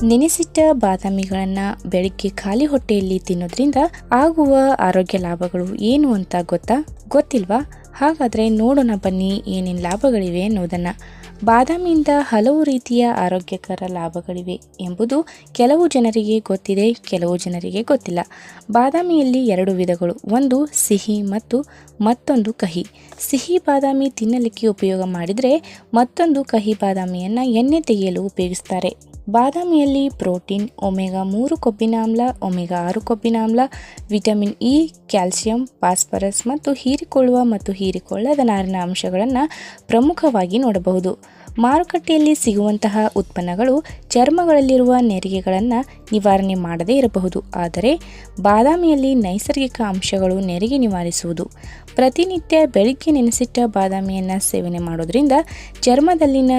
ನೆನೆಸಿಟ್ಟ ಬಾದಾಮಿಗಳನ್ನು ಬೆಳಿಗ್ಗೆ ಖಾಲಿ ಹೊಟ್ಟೆಯಲ್ಲಿ ತಿನ್ನೋದ್ರಿಂದ ಆಗುವ ಆರೋಗ್ಯ ಲಾಭಗಳು ಏನು ಅಂತ ಗೊತ್ತಿಲ್ವಾ? ಹಾಗಾದರೆ ನೋಡೋಣ ಬನ್ನಿ ಏನೇನು ಲಾಭಗಳಿವೆ ಅನ್ನೋದನ್ನು. ಬಾದಾಮಿಯಿಂದ ಹಲವು ರೀತಿಯ ಆರೋಗ್ಯಕರ ಲಾಭಗಳಿವೆ ಎಂಬುದು ಕೆಲವು ಜನರಿಗೆ ಗೊತ್ತಿದೆ, ಕೆಲವು ಜನರಿಗೆ ಗೊತ್ತಿಲ್ಲ. ಬಾದಾಮಿಯಲ್ಲಿ 2 ವಿಧಗಳು, ಒಂದು ಸಿಹಿ ಮತ್ತು ಮತ್ತೊಂದು ಕಹಿ. ಸಿಹಿ ಬಾದಾಮಿ ತಿನ್ನಲಿಕ್ಕೆ ಉಪಯೋಗ ಮಾಡಿದರೆ ಮತ್ತೊಂದು ಕಹಿ ಬಾದಾಮಿಯನ್ನು ಎಣ್ಣೆ ತೆಗೆಯಲು ಉಪಯೋಗಿಸ್ತಾರೆ. ಬಾದಾಮಿಯಲ್ಲಿ ಪ್ರೋಟೀನ್, ಒಮೆಗಾ 3 ಕೊಬ್ಬಿನಾಮ್ಲ, ಒಮೆಗಾ 6 ಕೊಬ್ಬಿನಾಮ್ಲ, ವಿಟಮಿನ್ ಇ, ಕ್ಯಾಲ್ಸಿಯಂ, ಫಾಸ್ಫರಸ್ ಮತ್ತು ಹೀರಿಕೊಳ್ಳುವ ಮತ್ತು ಹೀರಿಕೊಳ್ಳದ ನಾರಿನ ಅಂಶಗಳನ್ನು ಪ್ರಮುಖವಾಗಿ ನೋಡಬಹುದು. ಮಾರುಕಟ್ಟೆಯಲ್ಲಿ ಸಿಗುವಂತಹ ಉತ್ಪನ್ನಗಳು ಚರ್ಮಗಳಲ್ಲಿರುವ ನೆರಿಗೆಗಳನ್ನು ನಿವಾರಣೆ ಮಾಡದೇ ಇರಬಹುದು, ಆದರೆ ಬಾದಾಮಿಯಲ್ಲಿ ನೈಸರ್ಗಿಕ ಅಂಶಗಳು ನೆರಿಗೆ ನಿವಾರಿಸುವುದು. ಪ್ರತಿನಿತ್ಯ ಬೆಳಿಗ್ಗೆ ನೆನೆಸಿಟ್ಟ ಬಾದಾಮಿಯನ್ನು ಸೇವನೆ ಮಾಡೋದ್ರಿಂದ ಚರ್ಮದಲ್ಲಿನ